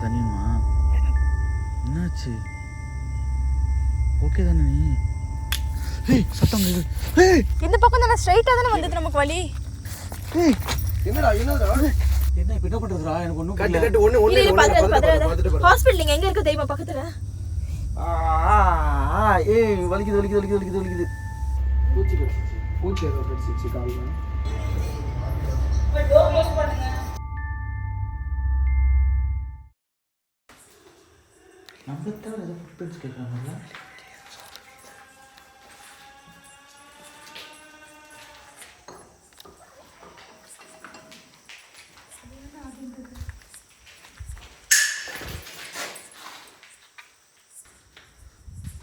தனியுமா? என்னாச்சு? ஓகே தானே நீ? ஏய் சத்தம் இது. ஏய் இந்த பக்கம் தான ஸ்ட்ரைட்டா தான வந்தது நமக்கு வழி. ஏய் என்னடா என்ன இப்ப என்ன பண்றதுடா? எனக்கு ஒண்ணும் கட்டு புரியல. கட்டு ஒண்ணு ஹாஸ்பிடல் எங்க இருக்கு தெரியுமா பக்கத்துல? ஏய் வலிக்குது. பூச்சி ஏதோ கடிச்சிச்சு கால்ல. டோர் க்ளோஸ் பண்ணுங்க. நம்ம தவிர ஏதோ ஃபுட்பிரிண்ட்ஸ் கேட்கறாங்கல்ல?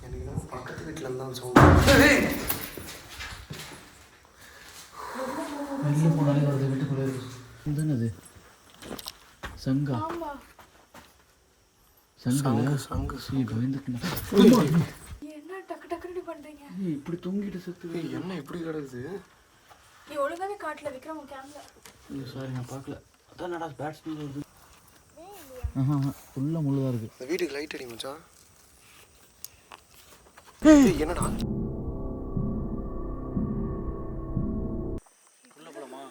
எனக்கு பக்கத்து வீட்டுல இருந்தாலும் சவுண்ட். வெளில போனாலே வருது வீட்டுக்குள்ளே இதுதானே அது சங்கா சங்கு சீ பயந்துட்டேன். என்ன டக்கு டக்குன்னு பண்றீங்க? ஏய் இப்படி தூங்கிட்டு செத்து. என்ன இப்படி கிடக்குது? நீ ஒழுங்காவே காட்டல விக்ரம் கேமரா. ஐயோ சாரி நான் பார்க்கல. அதான் நடா பேட்ஸ்மேன் வருது. ஃபுல்லாக முள்ளுதான் இருக்கு. இந்த வீட்டுக்கு லைட் அடி மச்சான். ஏய் என்னடா? உள்ள போலாமா?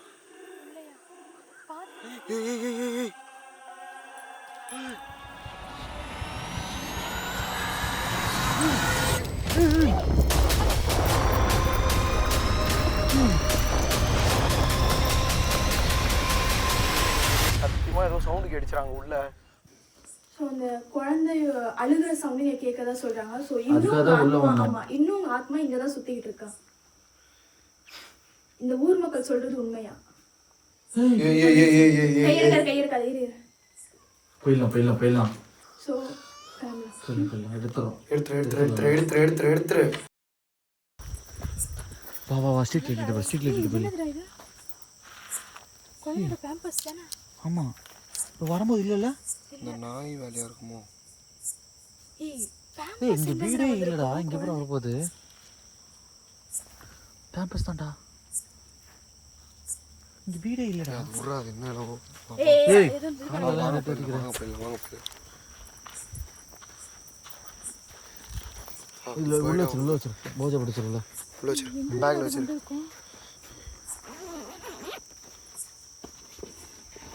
ஏய் சத்தியமா ஏதோ சவுண்டு கேட்டுச்சாங்க உள்ள. ஸோ அந்த குழந்தை அழுகிற சவுண்டு நீங்க கேட்கதா சொல்றாங்க. ஸோ அதுக்காக உள்ள இன்னும் வந்தோம். ஆமா இன்னும் உங்க ஆத்மா இங்க தான் சுத்திக்கிட்டு இருக்கா. இந்த ஊர் மக்கள் சொல்றது உண்மையா? கையெடுக்காது இரு. போயிடலாம். ஸோ போயிடலாம் எடுத்துறோம். எடுத்துரு. வா ஸ்ட்ரீட்ல ஏற்றிட்டு போய். என்னதுடா இது? குழந்தையோட பேம்பர்ஸ் தானே? ஆமாம் இப்போ வரும்போது இல்லைல்ல? இந்த நாய் வேலையா இருக்குமோ? ஏய் ஏய் இங்கே வீடே இல்லைடா. இங்கே அப்புறம் வரப்போகுது பேம்பஸ் தான்டா. இங்கே வீடே இல்லைடா. அது விட்றாது என்ன அளவோ. ஏய் வாங்க போயிடலாம். உள்ள வச்சிரு போஜை பிடிச்சிருல உள்ள வச்சிரு பேக்ல வச்சிரு.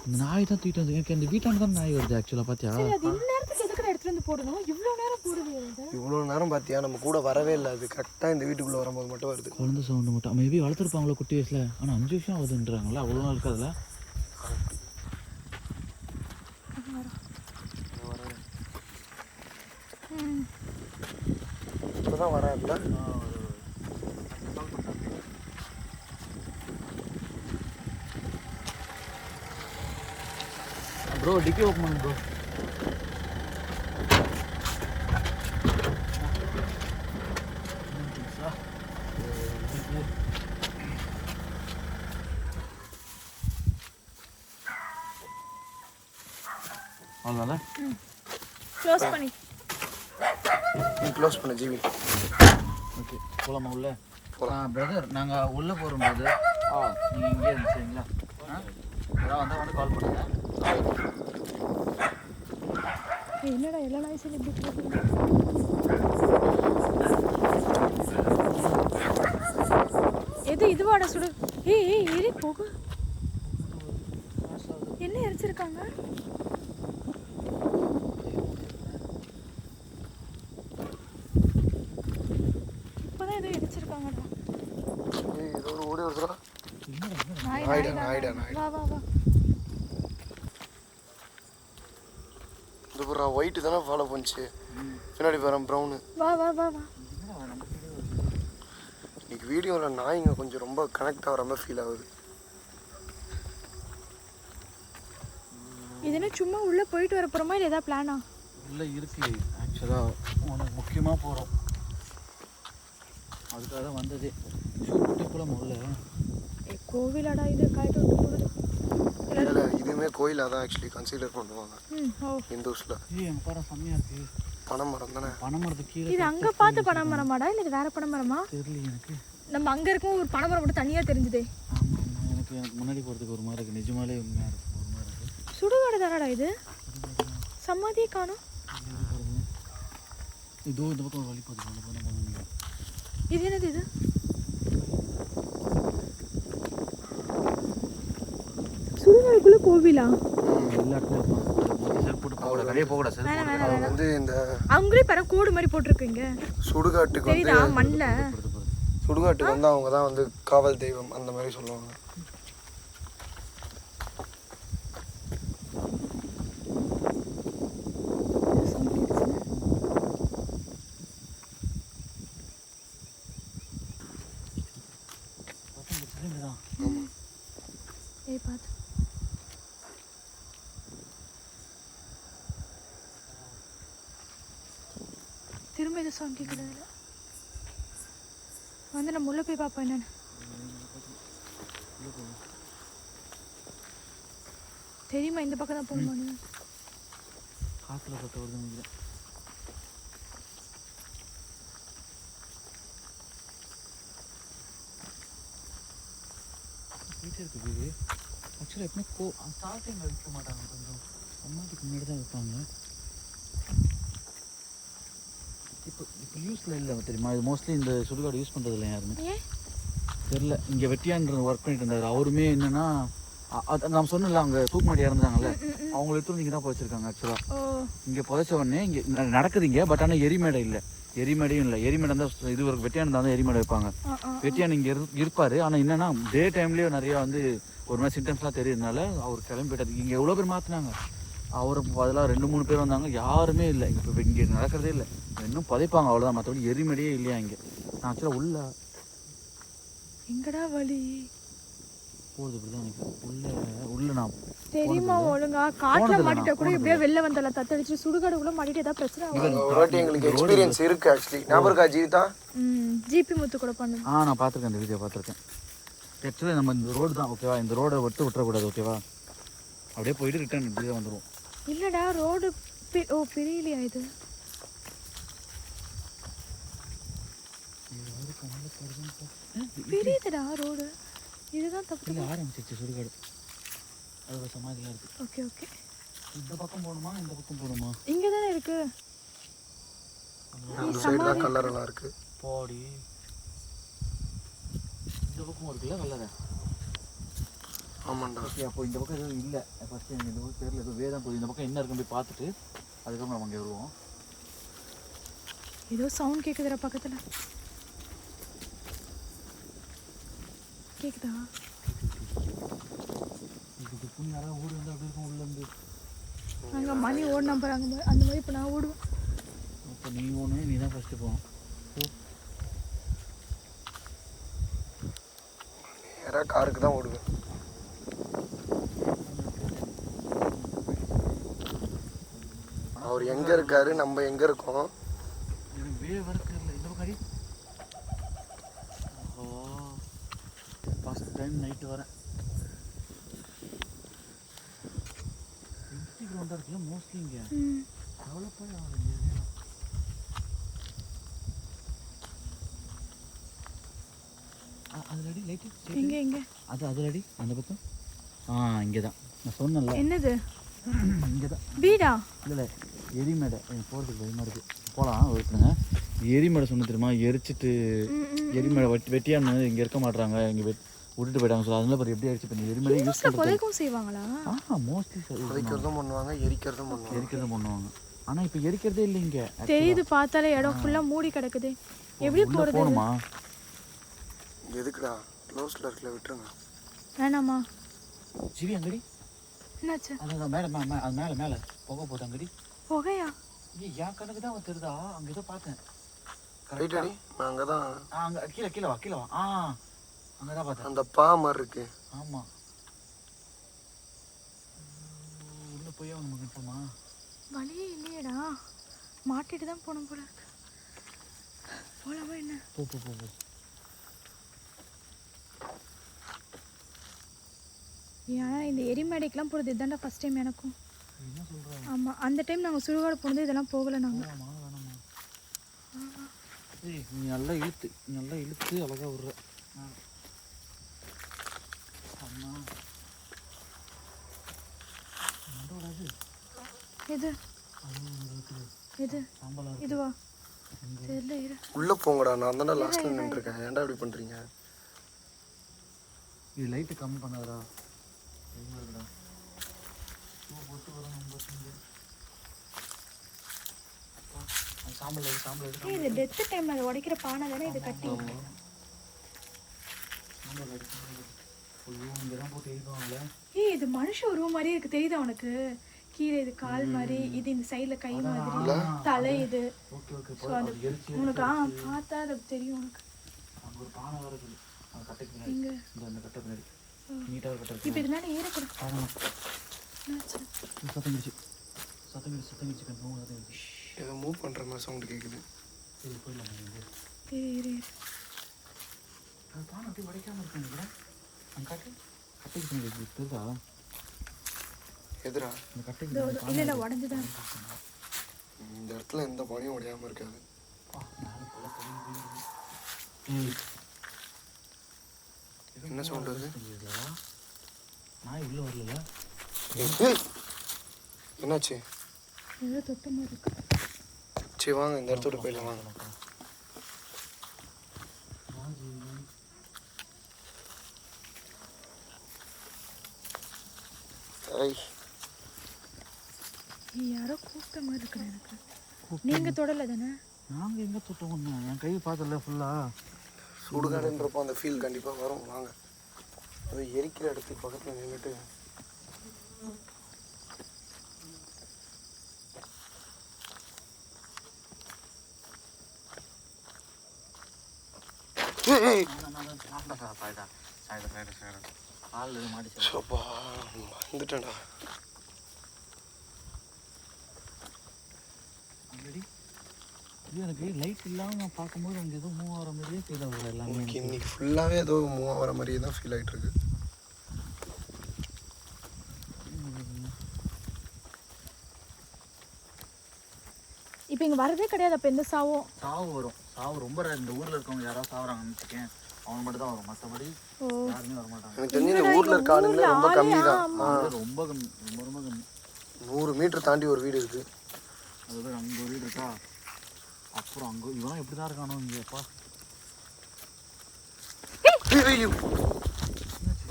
இந்த நாய் தான் தூக்கிட்டு வந்து. எனக்கு அந்த வீட்டாண்டு தான் நாய் வருது ஆக்சுவலாக பார்த்தியா? அது இந்த நேரத்துக்கு எதுக்கு எடுத்துட்டு வந்து போடணும்? இவ்வளோ நேரம் போடுது இது. இவ்வளோ நேரம் பார்த்தியா நம்ம கூட வரவே இல்லை. அது கரெக்டாக இந்த வீட்டுக்குள்ளே வரும்போது மட்டும் வருது. குழந்தை சவுண்டு மட்டும் மேபி வளர்த்துருப்பாங்களோ குட்டி வயசில். ஆனால் 5 வருஷம் ஆகுதுன்றாங்களா? அவ்வளோ நாள் இருக்காதுல்ல? இப்போ தான் வராதுல்ல? ப்ரோ டிக்கி ஓப்பன் பண்ணு ப்ரோ. அவ்வளோதானே? க்ளோஸ் பண்ணி. நீ க்ளோஸ் பண்ண ஜிவி. ஓகே போகலாமா உள்ள? போகலாம். பிரதர் நாங்கள் உள்ளே போகும்போது நீங்கள் இங்கே இருந்துச்சுங்களா? அதான் வந்து கால் பண்ணுங்கள். என்னடா எல்லா நாய்ஸும் எப்படி போகுது? எது இதுவாட சுடு? ஏய் ஏறி போகு. என்ன எரிச்சிருக்காங்க? இப்போதான் ஏதோ எரிச்சிருக்காங்கடா. ஏய் ஏதோ ஓடி வருதுடா. நாய்டா. வா. இது பூரா ஒயிட்டு தானே ஃபாலோ பண்ணிச்சு. பின்னாடி பாரு ப்ரௌனு. வா. இன்னைக்கு வீடியோவில் நாய்ங்க கொஞ்சம் ரொம்ப கனெக்ட் ஆகிற மாதிரி ஃபீல் ஆகுது. இது என்ன சும்மா உள்ளே போயிட்டு வர போகிறோமா இல்லை ஏதாவது பிளானா? உள்ளே இருக்கு ஆக்சுவலாக. உனக்கு முக்கியமாக போகிறோம் அதுக்காக தான் வந்ததே. ஷூட் பண்ணி போகலாமா உள்ள? கோவிலாடா இது காய்ட்டு விட்டு போகுது. இல்லை இதுவுமே கோயிலாக தான் ஆக்சுவலி கன்சிடர் பண்ணுவாங்க ஹிந்துஸில். ஏய் எங்கள் பாரு செம்மையாக இருக்குது. பனை மரம் தானே? பனை மரத்துக்கு கீழே இது அங்கே பார்த்து பனை மரமாடா இல்லை இது வேற பனை மரமா? தெரியல எனக்கு. நம்ம அங்கே இருக்கும் ஒரு பனை மரம் மட்டும் தனியாக தெரிஞ்சுதே. ஆமாம் எனக்கு முன்னாடி போகிறதுக்கு ஒரு மாதிரி இருக்குது. நிஜமாலே உண்மையாக இருக்குது ஒரு மாதிரி இருக்குது. சுடுகாடு தானடா இது? சமாதியே காணோம். இதோ இந்த பக்கம் வழி போகுது. இது என்னது இது? சுடுகாடுக்குள்ள கோவிலா? அவங்களே பாரு கோடு மாதிரி போட்டிருக்கீங்க. சுடுகாட்டுக்கு தெரியுதா மண்ணில்? சுடுகாட்டுக்கு வந்து அவங்க தான் வந்து காவல் தெய்வம் அந்த மாதிரி சொல்லுவாங்க. திரும்ப இது சவுண்ட் கேட்குறது வந்து நம்ம உள்ள போய் பார்ப்போம் என்னன்னு. தெரியுமா இந்த பக்கம் தான் போகணும். காற்றுல பத்த வருது. போயிட்டே இருக்குது. ஆக்சுவலாக எப்பவுமே ஸ்டார்டிங் வைக்க மாட்டாங்க, கொஞ்சம் அம்மாட்டுக்கு முன்னாடி தான் வைப்பாங்க. இப்போ யூஸில் இல்லை தெரியுமா, இது மோஸ்ட்லி இந்த சுடுகாடு யூஸ் பண்ணுறது இல்லை யாருமே தெரில. இங்கே வெட்டியான்ற ஒர்க் பண்ணிட்டு இருந்தார் அவருமே. என்னென்னா நான் சொன்னல அவங்க தூக்குமாடி இறந்துட்டாங்கல்ல, அவங்கள எடுத்து இங்கே தான் புதைச்சிருக்காங்க. ஆக்சுவலாக இங்கே புதைச்ச உடனே இங்கே நடக்குதுங்க. பட் ஆனால் எரிமேடை இல்லை, எரிமேடையும் இல்லை. எரிமேடை தான் இது ஒரு வெட்டியான் தான் எரிமேடை வைப்பாங்க. வெட்டியான் இங்கே இருப்பார். ஆனால் என்னென்னா டே டைம்லேயே நிறையா வந்து ஒரு மாதிரி சிம்டம்ஸ்லாம் தெரியுதுனால அவர் கிளம்பி போயிட்டார். இங்கே எவ்வளோ பேர் மாற்றினாங்க, அவரை அதெல்லாம் 2-3 பேர் வந்தாங்க, யாருமே இல்லை. இப்போ இங்கே நடக்கிறதே இல்லை. இன்னும் புதைப்பாங்க அவ்வளோதான், மற்றபடி எரிமேடையே இல்லையா இங்கே. நான் ஆக்சுவலாக உள்ள எங்கடா வழி போகுது இப்படிதான் உள்ள நான் தெரியுமா ஒழுங்கா காட்டுல மாட்டிட்ட கூட எப்படியோ வெளில வந்தால தத்தடிச்சு சுடுகாடுக்குள்ள மாட்டிட்டு ஏதாவது பிரச்சனை ஒரு வாட்டி எங்களுக்கு எக்ஸ்பீரியன்ஸ் இருக்கு ஆக்சுவலி. ஞாபகம் இருக்கா ஜீவிதா? ஜிபி முத்து கூட பண்ணு. நான் பார்த்துருக்கேன், இந்த வீடியோ பார்த்துருக்கேன். ஆக்சுவலி நம்ம இந்த ரோடு தான் ஓகேவா, இந்த ரோடை விட்டுறக்கூடாது ஓகேவா. அப்படியே போயிட்டு ரிட்டர்ன் இப்படி தான் வந்துடுவோம். இல்லடா ரோடு பெரியலையா இது? பெரியதுடா ரோடு, இதுதான் தப்பு. இல்லை ஆரம்பிச்சிச்சு சுடுகாடு, அது சமாதியாக இருக்குது. Okay okay. இந்த பக்கம் போகணுமா இந்த பக்கம் போகணுமா? இங்கே தானே இருக்கு. இந்த சைடு தான் கல்லறைலாம் இருக்கு. போடி இந்த பக்கம் இருக்குல்ல கல்லறை. ஆமாண்டா. ஓகே, அப்போ இந்த பக்கம் எதுவும் இல்லை. ஃபஸ்ட்டு இந்த பக்கம் பேரில் எதுவும் வேதான் போகுது. இந்த பக்கம் என்ன இருக்குன்னு போய் பார்த்துட்டு அதுக்கப்புறம் நம்ம அங்கே வருவோம். ஏதோ சவுண்ட் கேட்குதுடா பக்கத்தில். கேக்குதா? இதுக்கு யாராவது ஓடி வந்து அப்படி இருக்கும் உள்ளேருந்து. அங்கே மணி ஓடினா போகிறாங்க அந்த மாதிரி. இப்போ நான் ஓடுவேன். அப்போ நீ ஓடணும், நீ தான் ஃபஸ்ட்டு போகணும். நேராக காருக்கு தான் ஓடுவேன். அவர் எங்கே இருக்காரு, நம்ம எங்கே இருக்கோம்? ஃபஸ்ட் டைம் நைட்டு வரேன். கிரவுண்டாக இருக்குல்ல மோஸ்ட்லி இங்கே டெவலப்பாக ஆகுது. அதில் அடி லைட்டு எங்கே எங்கே அதில் அடி அந்த பக்கம். இங்கே தான் நான் சொன்னேன்ல. என்னது? இங்கே தான் வீடா? இல்லை எரிமேடை. எனக்கு போகிறதுக்கு பயமாக இருக்குது. போகலாம் ஒருத்தங்க. எரிமேடை சொன்ன தெரியுமா, எரிச்சிட்டு எரிமேடை வெட்டியான்னு இங்கே இருக்க மாட்டாங்க, இங்கே விட்டுட்டு போயிட்டாங்க. ஸோ அதனால எப்படி ஆயிடுச்சு. இப்போ எரிமேடை யூஸ் புதைக்கவும் செய்வாங்களா? மோஸ்ட்லி புதைக்கிறதும் பண்ணுவாங்க, எரிக்கிறதும் பண்ணுவாங்க. ஆனால் இப்போ எரிக்கிறதே இல்லை இங்கே. தெரியுது பார்த்தாலே இடம் ஃபுல்லாக மூடி கிடக்குது. எப்படி போகிறது? போகணுமா? எதுக்குடா க்ளோஸ்ல இருக்கல, விட்டுருங்க. வேணாமா? ஜிவி அங்கடி என்னாச்சு? அதான் மேலே அது மேலே மேலே புகை போட்டு அங்கடி. புகையா? என் கணக்கு தான் தெரியுதா, அங்கே ஏதோ பார்த்தேன். ரைட் அடி. அங்கே தான். அங்கே கீழே வா. அங்கே தான் பார்த்தேன். அந்த பா மாதிரி இருக்கு. ஆமாம். உள்ளே போய் அவங்க கிட்டோமா? வழியே இல்லையடா, மாட்டிட்டு தான் போகணும் போல இருக்கு. போகலாமா என்ன? போ. ஏன்னா இந்த எரிமேடைக்கெலாம் போகிறது இதுதான்டா ஃபஸ்ட் டைம் எனக்கும். என்ன சொல்கிறேன்? ஆமாம், அந்த டைம் நாங்கள் சுடுகாடு போனது இதெல்லாம் போகலை நாங்கள். வேணாமா? ஏய் நீ நல்லா இழுத்து அழகாக விட்ற. எது? இது இதுவா தெரியல இரு. உள்ள போங்கடா, நான் தானே லாஸ்ட்ல நின்றுருக்கேன். ஏன்டா இப்படி பண்றீங்க? இது லைட்டு கம்மி பண்ணாதடா. சாம்பல் ஏய், இது டெத் டைம்ல அது உடைக்கிற பானை தானே இது கட்டி. ஏய், இது மனுஷ உருவம் மாதிரியே இருக்கு, தெரியுதா உனக்கு? கீழே இது கால் மாதிரி, இது இந்த சைடுல கை மாதிரி, தலை இது. So, அது உனக்கு பார்த்தா அது தெரியும் உனக்கு. இங்க இப்போ இது மேலே ஏறக்கூடாது. ஏதோ மூவ் பண்ற மாதிரி சவுண்ட் கேக்குது. இரு எதுரா? இல்ல உடஞ்சுதான். இந்த இடத்துல எந்த பானையும் உடையாம இருக்காது. என்ன சவுண்ட் அது? நான் உள்ள வரல. என்னாச்சு? ஏதோ தொட்ட மாதிரி இருக்கு. சரி வாங்க, இந்த இடத்துல போயிடலாம் வாங்க. யாரோ கூப்பிட்ட மாதிரி இருக்கு எனக்கு. நீங்க தொடல தானே? நாங்க எங்க தொட்டோம்? என் கை பார்த்தல ஃபுல்லா சுடுகாடுன்றப்போ அந்த ஃபீல் கண்டிப்பா வரும். வாங்க, அது எரிக்கிற இடத்துக்கு பக்கத்துல நின்றுட்டு வந்துட்டேன்டா. எனக்கு லைட் இல்லாமல் பார்க்கும்போது அங்கே எதுவும் மூவ் ஆகிற மாதிரியே ஃபீல் ஆகுது. எல்லாமே இன்னைக்கு ஃபுல்லாகவே ஏதோ மூவ் ஆகிற மாதிரியே தான் ஃபீல் ஆகிட்டு இருக்கு. இப்போ இங்கே வரதே கிடையாது. அப்போ எந்த சாவு வரும்? சாவு ரொம்ப இந்த ஊரில் இருக்கவங்க யாராவது சாவுறாங்கன்னு வச்சுக்கேன், அவங்க மட்டும் தான் வரும். மற்றபடி யாருமே வர மாட்டாங்க. எனக்கு தெரிஞ்சு இந்த ஊரில் இருக்க ஆளுங்களே ரொம்ப கம்மி தான். ரொம்ப கம்மி, ரொம்ப கம்மி. 100 மீட்டர் தாண்டி ஒரு வீடு இருக்கு. அதுதான் அங்கே ஒரு வீடு இருக்கா. அப்புறம் அங்கே இவன் எப்படி தான் இருக்கானோ இங்கேப்பா.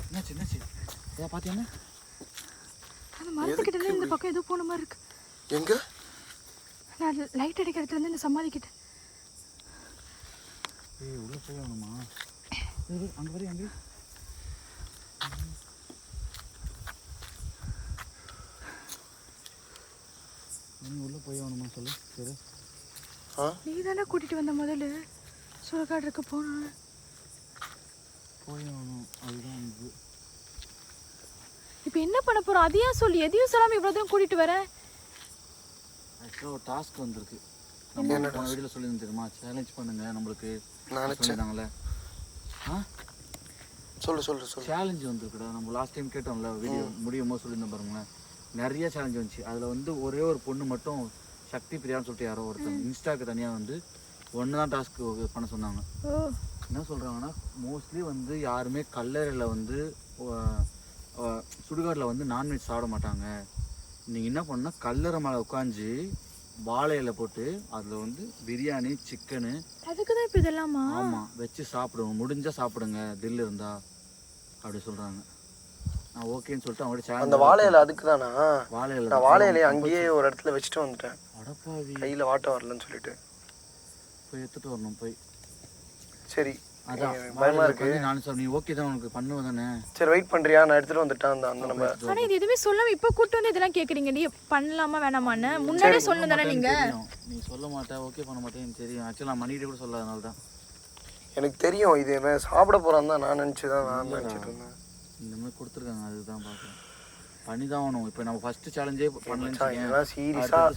என்னாச்சு? ஏன் பார்த்தீங்கன்னா அந்த மரத்துக்கிட்ட இருந்து இந்த பக்கம் ஏதோ போன மாதிரி இருக்கு. எங்க? நான் லைட் அடிக்கிற இடத்துல இருந்து இந்த சமாதிக்கிட்ட. ஏய், உள்ள போய் ஆகணுமா? அங்கே வரி அங்கே நீ உள்ள போய் ஆகணுமா சொல்லு. சரி, நீ தானே கூட்டிட்டு வந்த முதல்ல சுடுகாடு இருக்க போன. போய் ஆகணும், அதுதான் இது. இப்போ என்ன பண்ண போறோம்? அதையும் சொல்லி எதையும் சொல்லாமல் இவ்வளோ தூரம் கூட்டிட்டு வரேன். ஆக்சுவலாக ஒரு டாஸ்க் வந்திருக்கு. நம்ம வீடியோவில் சொல்லியிருந்தோம் தெரியுமா? சேலஞ்ச் பண்ணுங்க நம்மளுக்கு சொல்லியிருந்தாங்களே. சொல்லு. சேலஞ்சு வந்துருக்குடா. நம்ம லாஸ்ட் டைம் கேட்டோம்ல, வீடியோ முடியும் போது சொல்லியிருந்தோம் பாருங்களேன். நிறைய சேலஞ்ச் வந்துச்சு. அதில் வந்து ஒரே ஒரு பொண்ணு மட்டும் சக்தி பிரியான்னு சொல்லிட்டு யாரோ ஒருத்தங்க இன்ஸ்டாக்கு தனியாக வந்து ஒன்று தான் டாஸ்க்கு பண்ண சொன்னாங்க. என்ன சொல்கிறாங்கன்னா, மோஸ்ட்லி வந்து யாருமே கல்லறையில் வந்து சுடுகாட்டில் வந்து நான்வெஜ் சாப்பிட மாட்டாங்க. நீங்கள் என்ன பண்ணால் கல்லறை மேலே உட்காந்து வாழை இலை போட்டு அதில் வந்து பிரியாணி, சிக்கனு, அதுக்கு தான் இப்போ இதெல்லாமா? ஆமாம், வச்சு சாப்பிடுவோம். முடிஞ்சால் சாப்பிடுங்க தில் இருந்தா அப்படி சொல்கிறாங்க. நான் ஓகேன்னு சொல்லிட்டு அவங்கள்ட்ட சேலஞ்ச். அந்த வாழை இலை அதுக்கு தானா? வாழை இலை நான் வாழை இலையை அங்கேயே ஒரு இடத்துல வச்சுட்டு வந்துட்டேன். அடப்பாவி, கையில் வாட்ட வரலன்னு சொல்லிட்டு போய் எடுத்துகிட்டு வரணும் போய். சரி, அதான் பயமா இருக்கு. நான் சார் நீ ஓகே தான், உனக்கு பண்ணுவேன் தானே? சரி வெயிட் பண்றியா? நான் எடுத்துட்டு வந்துட்டேன் அந்த நம்ம. ஆனா இது எதுவுமே சொல்லாம இப்போ கூட்டு வந்து இதெல்லாம் கேக்குறீங்க. நீ பண்ணலாமா வேணாமான்னு முன்னாடியே சொல்லணும் தானே நீங்க? நீ சொல்ல மாட்டே, ஓகே பண்ண மாட்டேன், எனக்கு தெரியும். ஆக்சுவலாக நான் மணிகிட்ட கூட சொல்லாதனால தான். எனக்கு தெரியும் இது என்ன சாப்பிட போறான் தான் நான் நினச்சிட்டு இருந்தேன். இந்த மாதிரி கொடுத்துருக்காங்க, அதுதான் பார்க்குறேன். பண்ணி தான் ஆகணும். இப்போ நம்ம ஃபர்ஸ்ட் சேலஞ்சே பண்ணலாம்.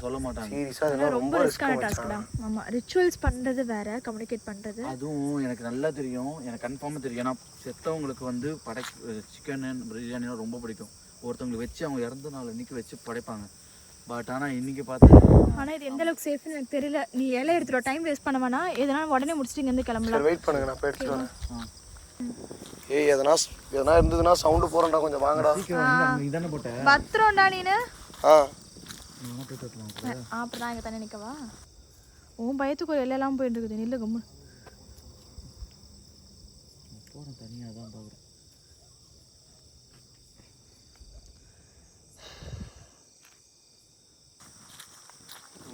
சொல்ல மாட்டாங்க. சீரியஸா இதெல்லாம் ரொம்ப ரிஸ்கான டாஸ்க் தான். ஆமா, ரிச்சுவல்ஸ் பண்றது வேற, கம்யூனிகேட் பண்றது. அதுவும் எனக்கு நல்லா தெரியும், எனக்கு கன்ஃபார்மாக தெரியும். ஏன்னா செத்தவங்களுக்கு வந்து சிக்கன் பிரியாணி ரொம்ப பிடிக்கும். ஒருத்தவங்களுக்கு வச்சு அவங்க இறந்த நாள் இன்னைக்கு வச்சு படைப்பாங்க. பட் ஆனால் இன்னைக்கு பார்த்தா ஆனால் இது எந்த அளவுக்கு சேஃப்னு எனக்கு தெரியல. நீ இலை எடுத்துட்டு டைம் வேஸ்ட் பண்ண வேணா, எதனால உடனே முடிச்சுட்டு இங்கேருந்து கிளம்பலாம். வெயிட் பண்ணுங்க, நான் போய் எடுத்துட்டு வரேன். ஏய், எதனா இருந்ததுன்னா சவுண்டு போறேன்டா, கொஞ்சம் வாங்கடா. நீ தானே போட்ட பத்திரம்டா நீனு. போயிட்டு வரலாம். அப்புறம் நான் இங்கே தண்ணி நிற்கவா? உன் பயத்துக்கு ஒரு எல்லாம் போயிட்டு இருக்குது. நில்லு கம்மு. போகிறேன் தனியாக தான் பார்க்குறேன்.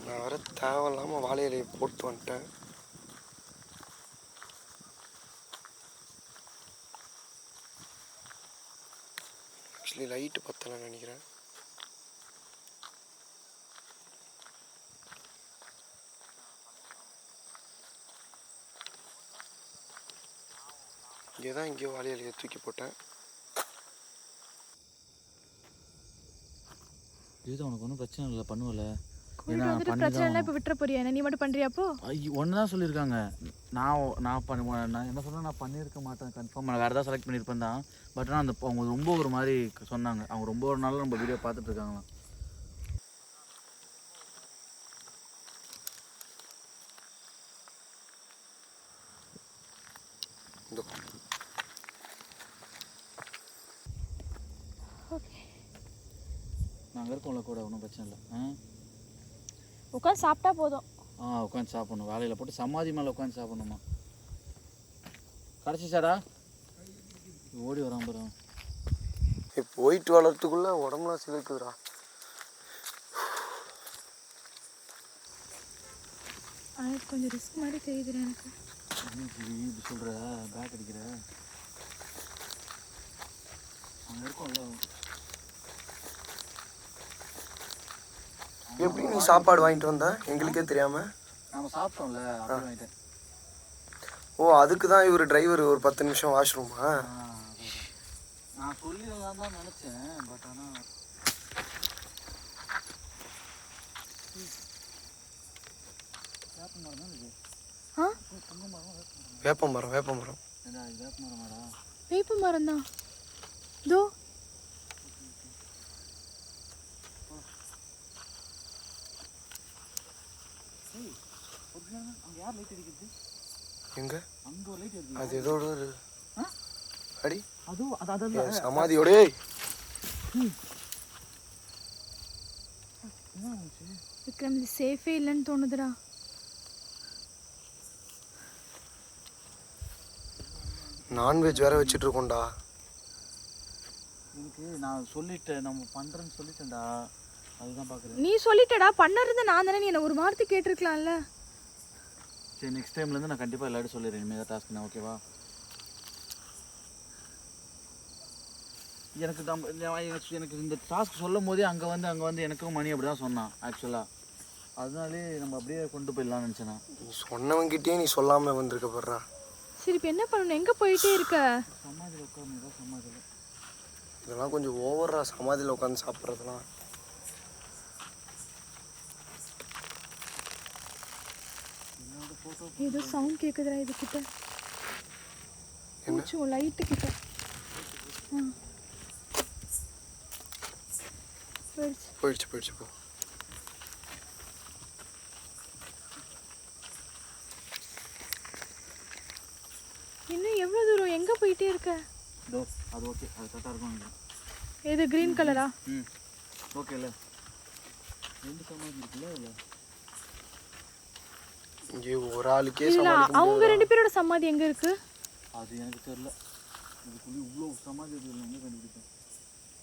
நான் வர தேவையில்லாமல் வாழை இலையை போட்டு வந்துட்டேன். ஆக்சுவலி லைட்டு பத்தலைன்னு நினைக்கிறேன். இங்கே தான் எங்கேயோ வாழை இலையை தூக்கி போட்டேன். இது உனக்கு ஒன்றும் பிரச்சனை இல்லை, பண்ணுவல. பிரச்சனை இல்லை. இப்போ விட்டுற போறியா? நீ மட்டும் பண்ணுறியாப்போ? ஒன்று தான் சொல்லியிருக்காங்க. நான் பண்ணுவேன். நான் என்ன சொன்னேன், நான் பண்ணியிருக்க மாட்டேன் கன்ஃபார்ம். நான் வேறு ஏதாவது செலக்ட் பண்ணியிருப்பேன் தான். பட் ஆனால் அந்த அவங்க ரொம்ப ஒரு மாதிரி சொன்னாங்க. அவங்க ரொம்ப ஒரு நாள் நம்ம வீடியோ பார்த்துட்டு இருக்காங்களாம். நாங்கள் இருக்கோம்ல கூட, ஒன்றும் பிரச்சனை இல்லை. உட்காந்து சாப்பிட்டா போதும். உட்காந்து சாப்பிடணும். வேலையில் போட்டு சமாதி மேலே உட்காந்து சாப்பிடணுமா? கிடச்சிச்சாடா? ஓடி வரான் பாரு. போயிட்டு வளர்றதுக்குள்ள உடம்புலாம் சிலிக்குதுடா. கொஞ்சம் ரிஸ்க் மாதிரி தெரியுது எனக்கு. இப்படி சொல்கிற, பேக் அடிக்கிற. அங்கே இருக்கோம்ல. எப்படி நீ சாப்பாடு வாங்கிட்டு வந்த எங்களுக்கே தெரியாம? நம்ம சாப்பிட்டோம்ல, அப்படி வாங்கிட்டேன். ஓ, அதுக்கு தான் இவர் டிரைவர் ஒரு 10 நிமிஷம் வாஷ்ரூமா? நான் சொல்லிடலாம் தான் நினச்சேன். பட் ஆனால் வேப்ப மரம் தான் இது. வேப்ப மரம். வேப்ப மரம். வேப்ப மரமாடா? வேப்ப மரம் தான். தோ எங்க? அங்க ஒரு லைட் இருக்கு. அது ஏதோ அடி. அது சமாதியோட. விக்ரம், இது சேஃபே இல்லைன்னு தோணுதுடா. நான்வெஜ் வேற வச்சுட்டு இருக்கோம்டா. எனக்கு நான் சொல்லிட்டேன், நம்ம பண்றேன்னு சொல்லிட்டேன்டா. அதுதான் பாக்குறேன். நீ சொல்லிட்டடா, பண்ணறது நான் தானே. நீ என்ன ஒரு வார்த்தை கேட்டிருக்கலாம்ல. சரி, நெக்ஸ்ட் டைம்லேருந்து நான் கண்டிப்பாக எல்லாரும் சொல்லிடுறேன். இனிமேல் டாஸ்க் நான் ஓகேவா? எனக்கு இந்த டாஸ்க் சொல்லும் போதே அங்கே வந்து எனக்கும் மணி அப்படி தான் சொன்னான் ஆக்சுவலாக. அதனாலே நம்ம அப்படியே கொண்டு போயிடலாம்னு நினச்சேன். நீ சொன்னவங்கிட்டே நீ சொல்லாமல் வந்திருக்க போடுறா. சரி, இப்போ என்ன பண்ணணும்? எங்கே போயிட்டே இருக்க? சமாதியில் உட்காந்து. சமாதியில் இதெல்லாம் கொஞ்சம் ஓவரா, சமாதியில் உட்காந்து சாப்பிட்றதுலாம். ஏதோ சவுண்ட் கேக்குதுடா இது கிட்ட. என்ன? லைட் கிட்ட. போயிடுச்சு போ. இன்னும் எவ்வளவு தூரம்? எங்க போயிட்டே இருக்க? தோ அது ஓகே, அது கரெக்டாக இருக்கும். ஏது கிரீன் கலரா? ஓகே இல்லை, 2 சமாதி இருக்குல்ல இல்லை? இங்கே ஒரு ஆளுக்கே அவங்க 2 பேரோட சமாதி எங்க இருக்கு? அது எனக்கு தெரியல. இதுக்குள்ளே இவ்வளோ சமாதி இருக்குது, எங்கே கண்டுபிடிப்பேன்?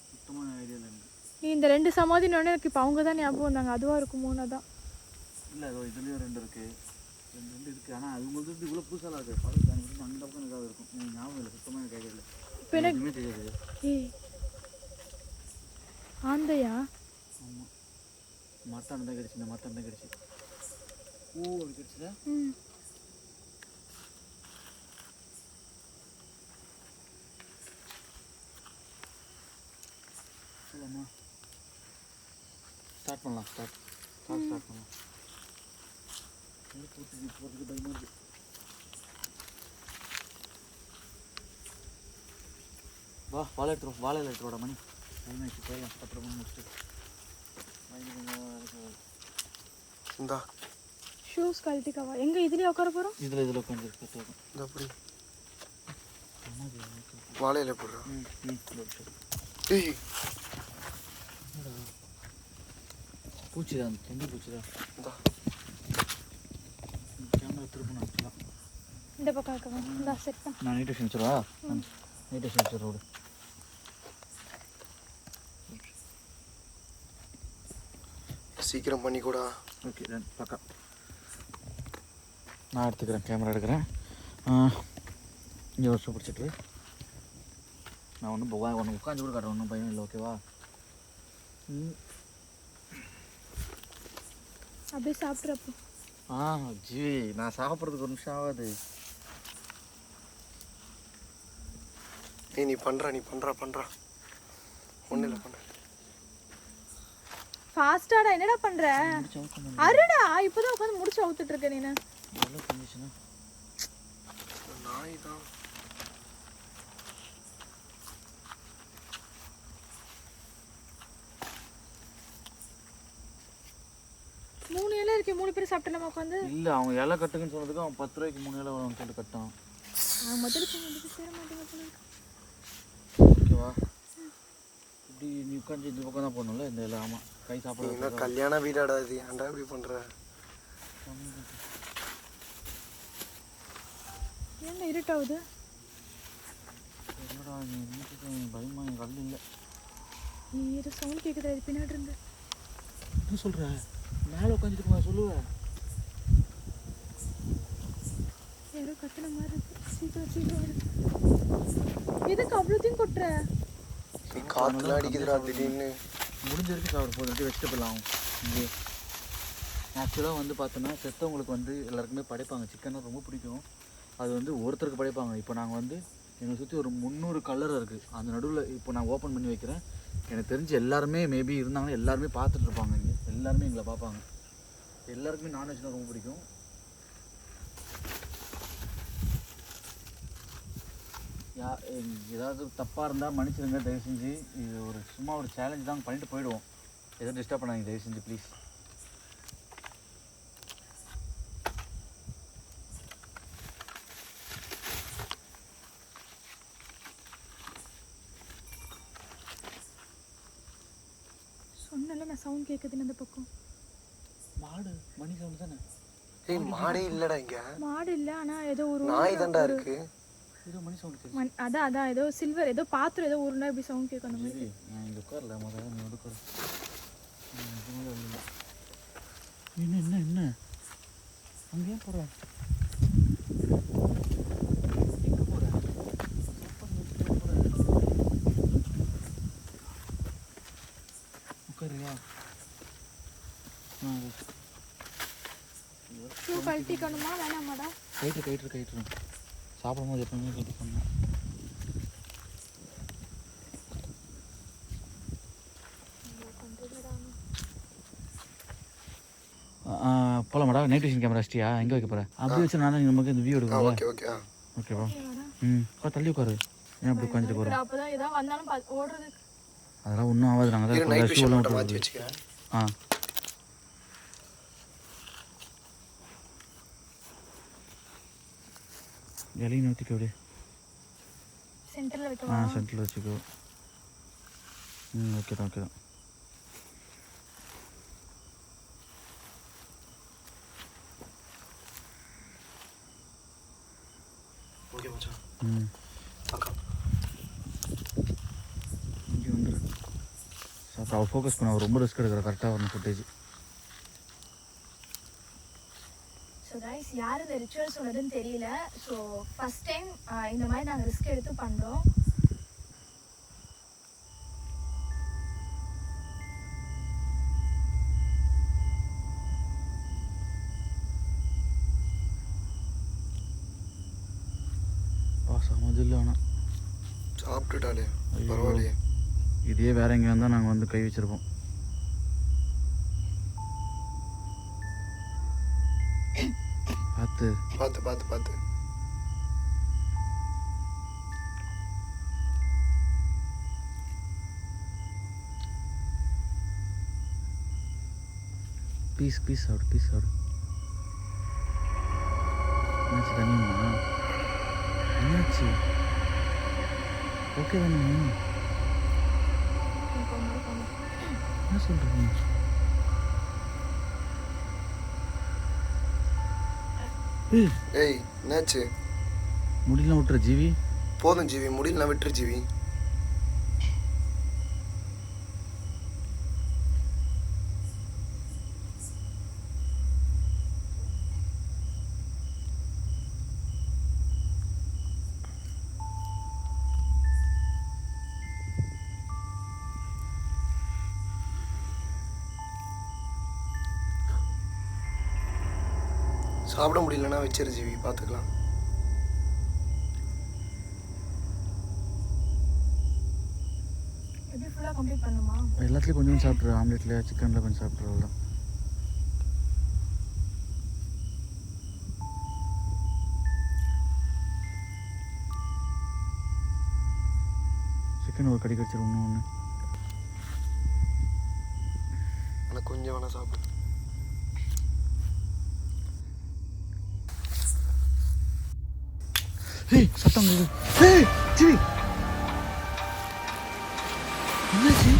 சுத்தமான ஐடியா இல்லை எனக்கு. நீ இந்த 2 சமாதினோட எனக்கு இப்போ அவங்க தான் ஞாபகம் வந்தாங்க. அதுவா இருக்குமோனா தான். இல்லை, அதோ இதுலேயும் 2 இருக்குது. 2 இருக்குது. ஆனால் அது வந்து இவ்வளோ புதுசாக இருக்குது. பழைய அந்த பக்கம் ஏதாவது இருக்கும். எனக்கு ஞாபகம் இல்லை, சுத்தமாக எனக்கு ஐடியா இல்லை. இப்போ எனக்கு எதுவுமே தெரியாது. ஆந்தையா? ஆமாம், மட்டன் தான் கிடச்சி. இந்த மட்டன் தான் கிடச்சி. ஓ, அது கிடச்சிதா? சொல்லலாமா? ஸ்டார்ட் பண்ணலாம். ஸ்டார்ட் பண்ணலாம். போகிறதுக்கு பயமாக இருக்குது. வா, வாழை எடுத்துருவோட மணி. டைமாச்சு, போயிடலாம். 10 மணி முடிச்சுட்டு இந்தா ஷூஸ் கழட்டிக்கவா? எங்க இதுலயே உட்கார போறோம்? இதில் உட்காந்து கரெக்டாக. இந்த அப்படி வாழையில போடுறோம். பூச்சிடா அந்த துண்டு பூச்சிடா. இந்தா கேமரா திருப்பணும் ஆக்சுவலாக. இந்த பக்கம் இருக்கவா இந்த செட் பண்ண. நான் நைட் விஷயம் வச்சுருவா. நைட் விஷயம் வச்சுரு ரோடு. சீக்கிரம் பண்ணிக்கூடா. ஓகே டன் பக்கா. நான் எடுத்துக்கிறேன், கேமரா எடுக்கிறேன். இங்கே வருஷம் பிடிச்சிட்டு நான் ஒன்றும் ஒன்று உட்காந்து கூட காட்டுறேன், ஒன்றும் பயம் இல்லை. ஓகேவா? அப்படியே சாப்பிட்றப்போ. ஜி நான் சாப்பிட்றதுக்கு ஒரு நிமிஷம் ஆகாது. நீ பண்ணுறா ஒன்றும் இல்லை பண்ணுற. ஃபாஸ்ட்டாடா என்னடா பண்ற? அருடா இப்போதான் உட்காந்து முடிச்சு அவுத்துட்டு இருக்க நீ. எவ்வளோ கண்டிஷனா நாய் தான். மூணு இலை இருக்கு, 3 பேர் சாப்பிட்டலாமா உட்காந்து? இல்லை, அவங்க இலை கட்டுக்குன்னு சொன்னதுக்கு அவன் 10 ரூபாய்க்கு 3 இலை வரும்னு சொல்லிட்டு கட்டான். முதல்ல சேர மாட்டேங்க. ஓகேவா? இப்படி நீ உட்காந்து இந்த பக்கம் தான் போடணும்ல இந்த இலை. ஆமாம், கை சாப்பிட. இன்னும் கல்யாண வீடாடா இது, ஏன்டா இப்படி பண்ணுற? என்ன இருட்டாகுது? என்னடா நீ என்ன பயமா? என் கல் இல்லை. நீ ஏதோ சவுண்ட் கேட்குதா? இது பின்னாடி இருந்து என்ன சொல்கிற? மேலே உட்காந்துட்டு நான் சொல்லுவேன். யாரோ கத்துன மாதிரி இருக்கு. சீக்கிரம் எதுக்கு அவ்வளோத்தையும் கொட்டுற? நீ காற்றுலாம் அடிக்குதுடா திடீர்னு. முடிஞ்ச வரைக்கும் சாப்பிட போதும், வெஜிடபிள் ஆகும். இங்கே ஆக்சுவலாக வந்து பார்த்தோன்னா செத்தவங்களுக்கு வந்து எல்லாருக்குமே படைப்பாங்க. சிக்கன்னா ரொம்ப பிடிக்கும். அது வந்து ஒருத்தருக்கு படைப்பாங்க. இப்போ நாங்கள் வந்து எங்களை சுற்றி ஒரு 300 கலர் இருக்குது. அந்த நடுவில் இப்போ நான் ஓப்பன் பண்ணி வைக்கிறேன். எனக்கு தெரிஞ்சு எல்லாருமே மேபி இருந்தாங்கன்னா எல்லாருமே பார்த்துட்டு இருப்பாங்க. இங்கே எல்லாருமே எங்களை பார்ப்பாங்க. எல்லாருக்குமே நான்வெஜ்னால் ரொம்ப பிடிக்கும். ஏதாவது தப்பாக இருந்தால் மன்னிச்சிருங்க தயவு செஞ்சு. இது ஒரு சும்மா ஒரு சேலஞ்ச் தான், பண்ணிட்டு போயிடுவோம். எதுவும் டிஸ்டர்ப் பண்ணாதீங்க தயவு செஞ்சு ப்ளீஸ். சொன்னல நான் சவுண்ட் கேட்குதுன்னு அந்த பக்கம். மாடு மணி சவுண்ட் தானே? ஏய் மாடே இல்லடா இங்க. மாடு இல்லை, ஆனால் ஏதோ ஒரு நாய் தான்டா இருக்கு. ஏதோ மணி சவுண்ட். அதான் ஏதோ சில்வர் ஏதோ பாத்திரம் ஏதோ உருண்டா இப்படி சவுண்ட் கேட்கும். அந்த மாதிரி நான் இங்கே உட்காரல, முதல்ல நீ உட்கார. என்ன அங்கே போகிற? எங்கே போகிற? உட்காரியா? ஷூ கழட்டிக்கணுமா வேணாமாடா? கயிற்று சாப்பிடும்போது எப்பவுமே கழட்டி பண்ணணும். போகலாமாடா? நைட் விஷன் கேமரா வச்சிட்டியா? எங்கே வைக்க போகிறேன்? அப்படி வச்சு நான் நமக்கு இந்த வியூ எடுக்கணும். ஓகேவா? தள்ளி உட்காரு. ஏன் அப்படி உட்காந்துட்டு போகிறேன்? அப்போதான் ஏதாவது வந்தாலும் ஓடுறதுக்கு அதெல்லாம் ஒன்றும் ஆகாது. நாங்கள் ஷூலாம் மாற்றி வச்சுக்கிறேன். இலையை நூற்றிக்க விடு. சென்டரில் வைக்கவா? சென்டரில் வச்சுக்கோ. ஓகே தான். ஓகே மச்சான். இங்கே வந்துடு. சாப்பிட்டு அவர் ஃபோக்கஸ் பண்ண. அவர் ரொம்ப ரிஸ்க் எடுக்கிற. கரெக்டாக வரணும் ஃபுட்டேஜ். ஸோ கைஸ் யார் இந்த ரிச்சுவல் சொன்னதுன்னு தெரியல. ஸோ ஃபஸ்ட் டைம் இந்த மாதிரி நாங்கள் ரிஸ்க் எடுத்து பண்ணுறோம். சமதில்லை ஆனால் சாப்பிட்டுட்டாலே பரவாயில்லையே. இதே வேற எங்கேயா இருந்தால் நாங்கள் வந்து கை வச்சுருப்போம். பார்த்து பீஸ் ஆடு. என்னாச்சு தனியம்மா? என்னாச்சு? ஓகே தானே? என்ன சொல்கிறீங்க? ஏய் என்னாச்சு? முடியல விட்டுற ஜீவி. போதும் ஜீவி, முடியல விட்டுரு ஜீவி. சாப்பிட முடியலன்னா வச்சிரு ஜீவி, பார்த்துக்கலாம். எப்படி ஃபுல்லாக கம்ப்ளீட் பண்ணுமா? எல்லாத்துலேயும் கொஞ்சம் சாப்பிட்ரு. ஆம்லெட்டில் சிக்கனில் கொஞ்சம் சாப்பிட்ரு. தான் சிக்கன் ஒரு கடி கடிச்சிரு. ஒன்று ஆனால் கொஞ்சம் வேணால் சாப்பிடு. ஏய் சத்தம் கேக்குது. ஏய் ஜீவி என்னாச்சு?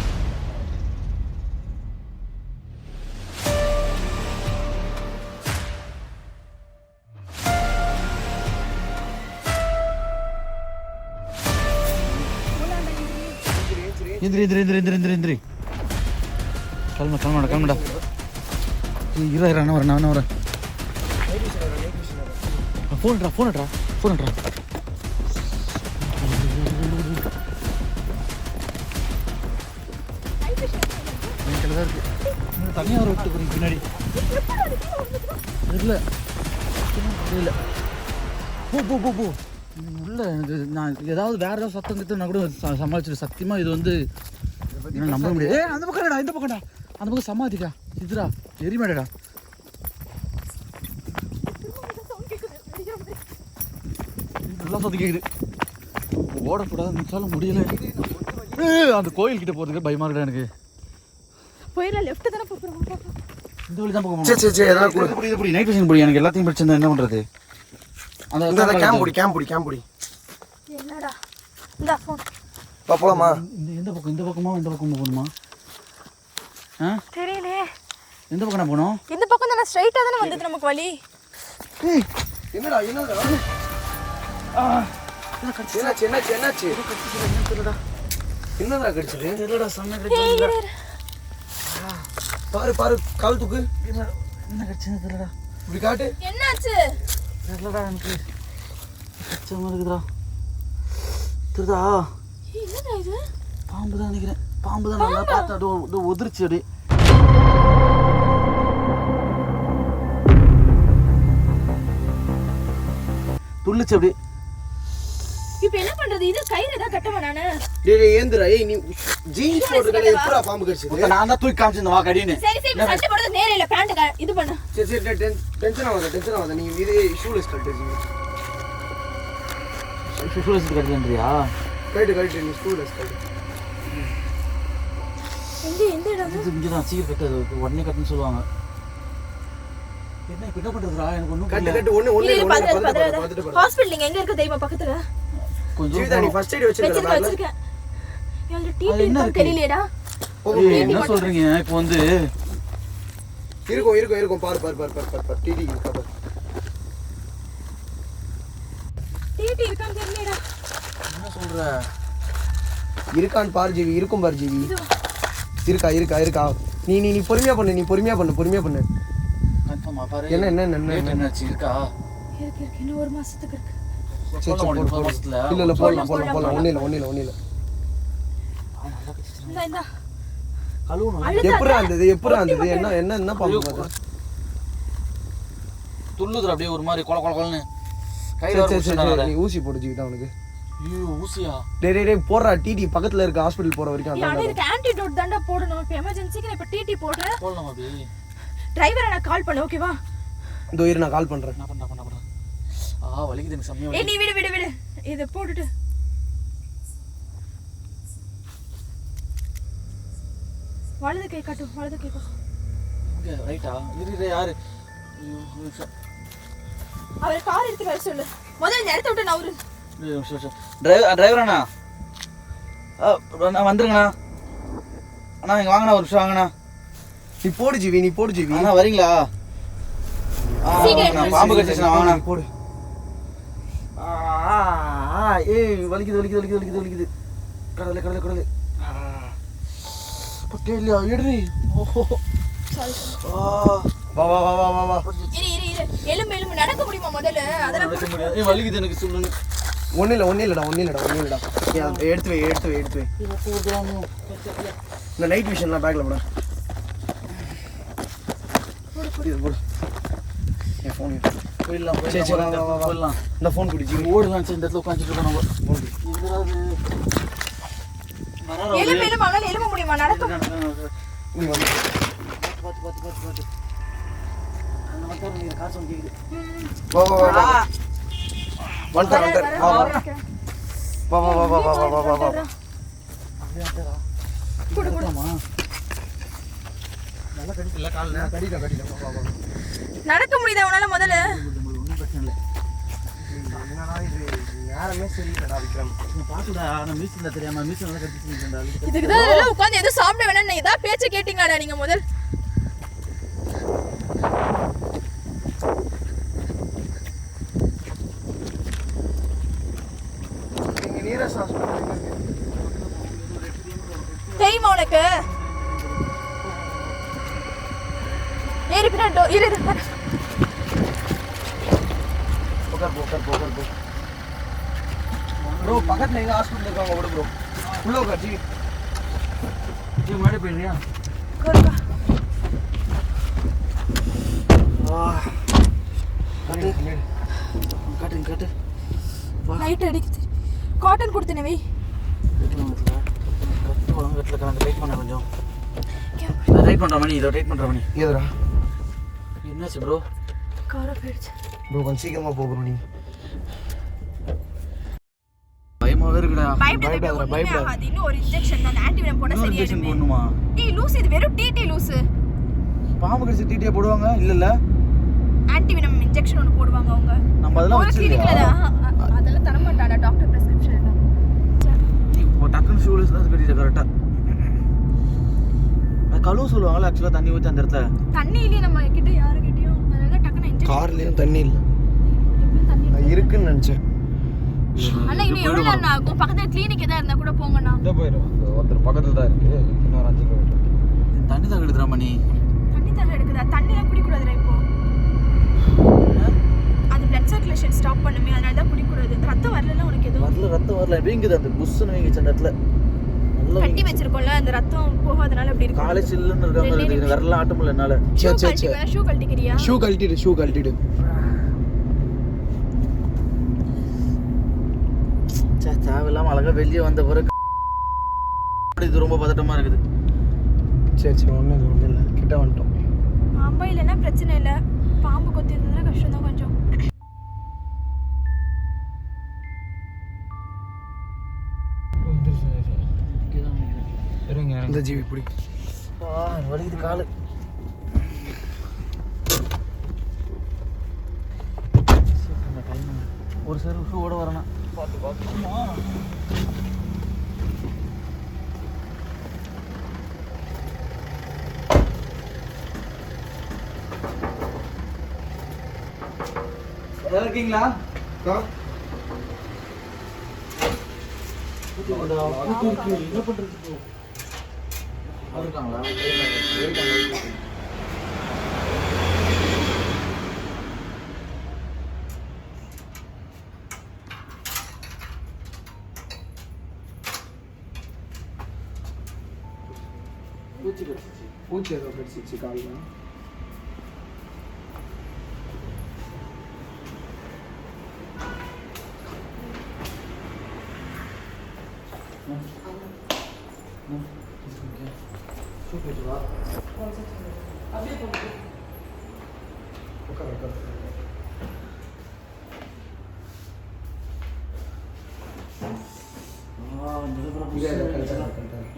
எந்திரி கிளம்புடா. இரு அண்ணா வரேன். ஃபோன் எடுறா. தனியாக வர விட்டு போறீங்க பின்னாடி. இல்லை போ உள்ள. எனக்கு நான் ஏதாவது வேற ஏதாவது சத்தம் கிட்ட நான் கூட சமாளிச்சிட்டு. சத்தியமாக இது வந்து நம்ப முடியாது. அந்த பக்கம்டா, இந்த பக்கம்டா. அந்த பக்கம் சமாதிக்கா இதுடா எரிமேடா. நல்லா சத்தம் கேட்குது. ஓடக்கூடாது நினச்சாலும் முடியல. அந்த கோயில்கிட்ட போகிறதுக்கு பயமாக இருக்கா எனக்கு. போயிடலாம். லெஃப்ட் தானே போகிறோம். இந்த வழி தான் போக. சரி ஏதாவது புரியுது. நைட் விஷன் புரியும். எனக்கு எல்லாத்தையும் பிரச்சனை என்ன பண்ணுறது? அந்த கேம் புடி. என்னடா இந்த ஃபோன் போலாமா? இந்த பக்கமா போகணுமா? தெரியலே. எந்த பக்கம் போகணும்? இந்த பக்கம் தானே ஸ்ட்ரைட்டாக தானே வந்தது நமக்கு வழி. என்னடா என்னாச்சு? என்னடா கடிச்சது? தெரியலடா. பாரு கால் தூக்கு. என்ன கடிச்சது தெரியலடா. இப்படி காட்டு. என்னாச்சு? தெரியலடா. எனக்கு கடிச்ச மாதிரி இருக்குதுடா. தெரியுதா? என்னடா இது? பாம்பு தான் நினைக்கிறேன். பாம்பு தான். நல்லா பார்த்தா அப்படியே உதிர்ச்சி. அப்படியே துள்ளிச்சு. அப்படியே இப்போ என்ன பண்றது? இது கயிறு ஏதாவது கட்டவா நானு? டேய் ஏந்திரா. ஏய் நீ ஜீன்ஸ் போட்டுக்கல. எப்பறா பாம்பு கடிச்சது? நான் தான் தூக்கி காமிச்சேன். வா கடின்னு. சரி சண்டை போடுறது நேரே இல்ல. பேண்ட் இது பண்ணு. சரி டென்ஷன் ஆகாத. நீ இது ஷூலெஸ் கட்டு. ஷூலெஸ் கட்டுறியா? கட்டு நீ ஷூலெஸ் கட்டு. எந்த இடம்? இங்க தான் சீக்கிரம் கட்டு. உடனே கட்டுன்னு சொல்லுவாங்க. என்ன என்ன பண்றதுடா? எனக்கு ஒண்ணும் கட்டு ஒண்ணு ஹாஸ்பிடல் எங்க இருக்கு தெரியுமா? பக்கத்துல. கொஞ்சம் ஜீவிதா நீ ஃபர்ஸ்ட் எய்ட் வச்சிருக்கேன். யாரு டிடி இருக்கு தெரியலடா. என்ன சொல்றீங்க? இப்போ வந்து இருக்கும் பாரு டிடி இருக்கா பாரு. டிடி இருக்கான்னு தெரியலடா. என்ன சொல்ற? இருக்கான்னு பாரு ஜீவி. இருக்கும் பாரு ஜீவி. இருக்கா. நீ பொறுமையா பண்ணு. கன்ஃபார்மா பாரு. என்னாச்சு? இருக்கா? இருக்கு. இன்னும் ஒரு மாசத்துக்கு இருக்கு. இல்ல போடலாம். ஒண்ணு இல்ல. இந்த எப்பறா இருந்தது? என்ன பாம்பு பாத்தா? துள்ளுதுடா அப்படியே ஒரு மாதிரி கொலன்னு. கையில வர நீ ஊசி போடு ஜீவிதா அவனுக்கு. ஐயோ ஊசியா? டேய் போறா. டிடி பக்கத்துல இருக்க ஹாஸ்பிடல் போற வரைக்கும் அதான். யாரே இதுக்கு ஆன்டிடோட் தான்டா போடணும். இப்ப எமர்ஜென்சிக்கு நான் இப்ப டிடி போடுறேன். போடலாம் அபி. டிரைவரை நான் கால் பண்ணு. ஓகேவா? இதோ இரு நான் கால் பண்றேன். என்ன பண்ண. வலிக்குது எனக்கு சமயம். ஏய் நீ விடு. இத போட்டுட்டு வலது கை காட்டு. ஓகே ரைட்டா? இரு யாரு? அவர் கார் எடுத்து வர சொல்லு. முதல்ல இந்த இடத்தை விட்டு நவுரு. டிரைவர் அண்ணா வந்துருங்கண்ணா. அண்ணா இங்க வாங்கண்ணா. ஒரு நிமிஷம் வாங்கண்ணா. நீ போடு ஜீவி. அண்ணா வரீங்களா? சீக்கிரம் பாம்பு கடிச்சிச்சு நான் வாங்கினேன் போடு. ஏய் வலிக்குது. கடலை. பக்கே இல்லையா எடுறி. வா. இரு எலும்பு நடக்க முடியுமா முதல்ல? அதெல்லாம் நடக்க முடியாது. ஏய் வலிக்குது எனக்கு சொல்லுங்க. ஒன்றும் இல்லைடா. எடுத்து வை. இந்த நைட் விஷன்லாம் பேக்கில் போட. போடு. என் ஃபோன் போயிடலாம். இந்த ஃபோன் குடிச்சு ஓடுதான் இந்த இடத்துல உட்காந்துட்டு இருக்கோம் நம்ம. எலும்பு அவனால எலும்ப முடியுமா? நடக்க நீ வந்து பார்த்து. அந்த மட்டும் நீங்க காசு வந்து கேக்குது. வா. வந்துட்டேன். வா. அப்படியே வந்துடா. குடுக்குமா? நல்லா கடிக்கல கால்ல. கடிக்க. வா. நடக்க முடியுதா அவனால முதல்ல? ஒன்றும் பிரச்சனை இல்லை. என்னடா இது நேரமே சரியில்லடா விக்ரம். நீ பாத்துடா நான் மீசில தெரியாம மீசில நல்லா கடிச்சிட்டீங்கடா. இதுக்கு தான் எல்லாம் உட்கார்ந்து எதுவும் சாப்பிட வேணாம்னு ஏதா பேச்ச கேட்டிங்கடா நீங்க முதல். நீங்க நீரஸ் ஹாஸ்பிடல் தெரியுமா உனக்கு? ஏறி பின்னாடி இரு. போக்கர். ப்ரோ பக்கத்துல எங்க ஹாஸ்பிடல் இருக்காங்க ஓடு ப்ரோ. உள்ள உட்கார் ஜி. நீ மாடி போயிடுறியா? கோரா. காட்டு. லைட் அடிக்குது. காட்டன் கொடுத்தனே வை. கட்டில கலந்து டைட் பண்ண கொஞ்சம். டைட் பண்ற மணி. ஏதுடா என்னாச்சு ப்ரோ? காரா போயிடுச்சு. ப்ரோ கொஞ்சம் சீக்கிரமா போ ப்ரோ நீ. பயமாவே இருக்குடா. பயப்படாத. அது இன்னும் ஒரு இன்ஜெக்ஷன் தான். ஆன்டிவைரம் போட இன்னொரு சரியாயிடுமே. இன்ஜெக்ஷன் போடணுமா? ஏய் லூஸ், இது வெறும் டிடி லூஸ். பாம்பு கடிச்சு டிடியா போடுவாங்க? இல்ல ஆன்டிவைரம் இன்ஜெக்ஷன் ஒன்னு போடுவாங்க அவங்க. நம்ம அதெல்லாம் ஒரு வச்சிருக்கோம். கிளினிக்ல அதெல்லாம் தர மாட்டாடா டாக்டர் பிரிஸ்கிரிப்ஷன் தான். இப்போ டக்குன்னு ஷூலஸ் தான் கட்டிட்ட கரெக்டா. கழுவு சொல்லுவாங்கல்ல ஆக்சுவலா தண்ணி ஊத்தி அந்த இடத்துல. தண்ணி இல்லையே நம்ம கிட்ட யாரு கிட்டயும். அதனால டக்குன்னு இன்ஜெக்ஷன். கார்லயும் தண்ணி இல்ல. தண்ணி இருக்குன்னு நினைச்சேன். அண்ணா இன்னும் எவ்வளவு நேரம் ஆகும்? பக்கத்துல கிளினிக் ஏதா இருந்தா கூட போங்கண்ணா. இந்த போயிடும். ஒருத்தர் பக்கத்துல தான் இருக்கு. இன்னொரு 5 கிலோமீட்டர். தண்ணி தான் எடுத்துறா மணி. தண்ணி தான் எடுக்குதா? தண்ணிலாம் குடிக்கூடாதுடா இப்போ. அது blood circulation ஸ்டாப் பண்ணுமே, அதனால தான் குடிக்கூடாது. ரத்தம் வரலன்னா உனக்கு எதுவும் ரத்தம் வரல. வீங்குது அந்த புஷ்னு வீங்கிச்சு அந்த இடத்துல. நல்லா கட்டி வச்சிருக்கோம்ல, அந்த ரத்தம் போகாதனால அப்படி இருக்கு. காலேஜ் இல்லன்னு இருக்காங்க. இருக்கு வரல ஆட்ட முடியல என்னால. ஷூ கழட்டிக்கிறியா? ஷூ கழட்டிடு. தேவையில்லாம அழகா வெளியே வந்த பிறகு இது ரொம்ப பதட்டமா இருக்குது. சரி ஒன்றும் இல்லை. கிட்ட வந்துட்டோம். பாம்பா இல்லைன்னா பிரச்சனை இல்லை. பாம்பு கொத்தி இருந்ததுன்னா கஷ்டம் தான் கொஞ்சம். இந்த ஜீவி பிடி. வலிக்குது காலு. ஒரு சார் ஷூவோட வரணும். பார்த்து இருக்கீங்களா? என்ன பண்றது? இருக்காங்களா? பூச்சி ஏதோ கடிச்சிச்சு காலில்.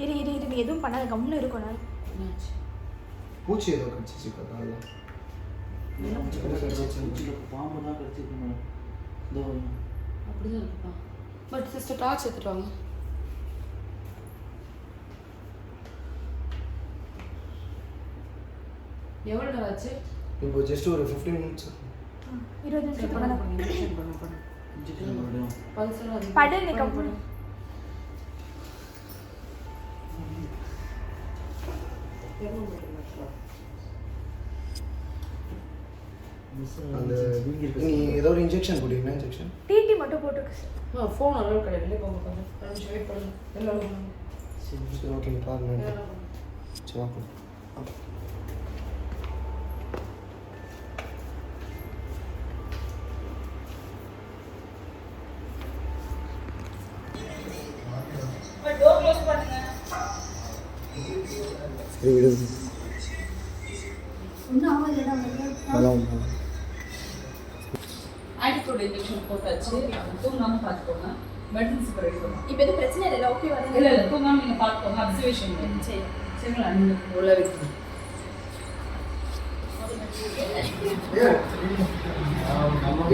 இரு நீ எதுவும் பண்ணாத, கம்முன்னு இருக்கணும். பூச்சி ஏதோ கடிச்சிச்சு காலில். பாம்பு தான் கடிச்சிருக்கணும். அப்படிதான் இருக்குப்பா. பட் சிஸ்டர் டார்ச் எடுத்துட்டு வாங்க. எவ்வளோ நேரம் ஆச்சு? இப்போ ஜஸ்ட் ஒரு 15 minutes. 20 நிமிஷத்துக்கு மேல இன்ஜெக்ஷன் பண்ண பண்ணு இன்ஜெக்ஷன் மறுபடியும் பல்ஸ் எல்லாம் அதிகம். படு நீ கப்பு அந்த நீ ஏதோ ஒரு இன்ஜெக்ஷன் போடுவீங்க இன்ஜெக்ஷன் டிடி மட்டும் போட்டுருக்கு ஃபோன் அளவு கிடையாது. இல்லை போங்க கொஞ்சம் நிமிஷம் வெயிட் பண்ணுங்க. எல்லாம் பண்ணுங்க. சரி ஓகே பாருங்க சரி வா போ. சரி விடு அதெல்லாம் ஒன்றும் ஆன்டிபயோட் இன்ஜெக்ஷன் போட்டாச்சு. தூங்காமல் பார்த்துக்கோங்க. மெடிசன்ஸ் ரெடி பண்ணுங்க. இப்போ எதுவும் பிரச்சனை இல்லை ஓகே வரேன் இல்லை இல்லை தூங்காமல் நீங்கள் பார்த்துக்கோங்க. அப்சர்வேஷன் சரி சரிங்களா? நீங்கள் உள்ள வைக்கணும்.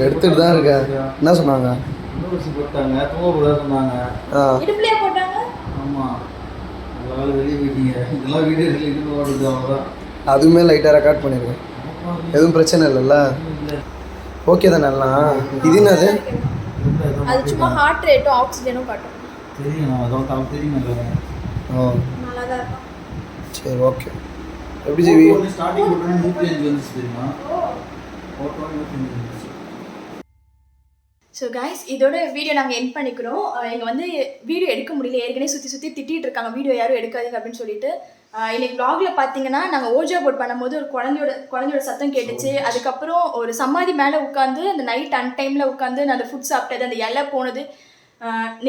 எடுத்துட்டு தான் இருக்கேன். என்ன சொன்னாங்க? ஊசி போட்டாங்க, தூங்கக்கூடாது சொன்னாங்க. இடுப்புலையா போட்டாங்க ஆமாம், அதனால வெளியே போயிட்டீங்க. இதெல்லாம் வீடியோ இது ஓடுது அவ்வளோதான். அதுவுமே லைட்டாக ரெக்கார்ட் பண்ணியிருக்கேன். எதுவும் பிரச்சனை இல்லைல்ல? ஓகே தானே எல்லாம்? இது என்னது? அது சும்மா ஹார்ட் ரேட்டும் ஆக்சிஜனும் காட்டும் தெரியும், அதான் தெரியும். ஓ நல்லா தான் இருக்கும் சரி ஓகே. எப்படி ஜீவி? ஸ்டார்டிங் 105 வந்துச்சு தெரியுமா? ஓட்டோ 105 வந்துச்சு. ஸோ கைஸ் இதோட வீடியோ நாங்கள் எண்ட் பண்ணிக்கிறோம். எங்கள் வந்து வீடியோ எடுக்க முடியல, ஏற்கனவே சுற்றி திட்டிகிட்டு இருக்காங்க வீடியோ யாரும் எடுக்காதீங்க அப்படின்னு சொல்லிட்டு. இன்னைக்கு vlogல பார்த்தீங்கன்னா நாங்கள் ஓஜா போட் பண்ணும்போது ஒரு குழந்தையோட சத்தம் கேட்டுச்சு. அதுக்கப்புறம் ஒரு சமாதி மேலே உட்காந்து அந்த நைட் அன்டைமில் உட்காந்து நான் அந்த ஃபுட் சாப்பிட்டது, அந்த இலை போனது,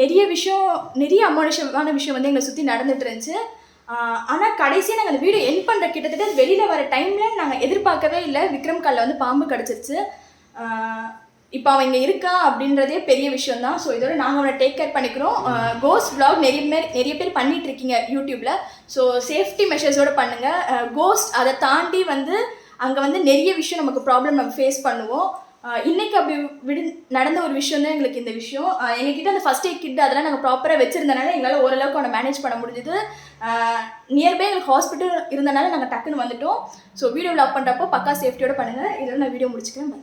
நிறைய அமானுஷமான விஷயம் வந்து எங்களை சுற்றி நடந்துட்டு இருந்துச்சு. ஆனால் கடைசியாக நாங்கள் அந்த வீடியோ எண்ட் பண்ணுற கிட்டத்தட்ட வெளியில் வர டைமில் நாங்கள் எதிர்பார்க்கவே இல்லை விக்ரம் காலில் வந்து பாம்பு கிடச்சிருச்சு. இப்போ அவன் இங்கே இருக்கா அப்படின்றதே பெரிய விஷயம் தான். ஸோ இதோட நாங்கள் அவனை டேக் கேர் பண்ணிக்கிறோம். கோஸ்ட் vlog நிறைய பேர் பண்ணிட்டு இருக்கீங்க யூடியூப்பில். ஸோ சேஃப்டி மெஷர்ஸோடு பண்ணுங்கள். கோஸ்ட் அதை தாண்டி வந்து அங்கே வந்து நிறைய விஷயம் நமக்கு ப்ராப்ளம் நம்ம ஃபேஸ் பண்ணுவோம். இன்றைக்கி அப்படி நடந்த ஒரு விஷயம் தான் எங்களுக்கு இந்த விஷயம். எங்ககிட்ட அந்த ஃபஸ்ட் எய்ட் கிட் அதெல்லாம் நாங்கள் ப்ராப்பராக வச்சுருந்தனால எங்களால் ஓரளவுக்கு அவனை மேனேஜ் பண்ண முடிஞ்சுது. நியர்பை எங்களுக்கு ஹாஸ்பிட்டல் இருந்தனால நாங்கள் டக்குன்னு வந்துட்டோம். ஸோ வீடியோ vlog பண்ணுறப்போ பக்கா சேஃப்டியோடு பண்ணுங்கள். இதோட நான் வீடியோ முடிச்சுக்கிறேன்.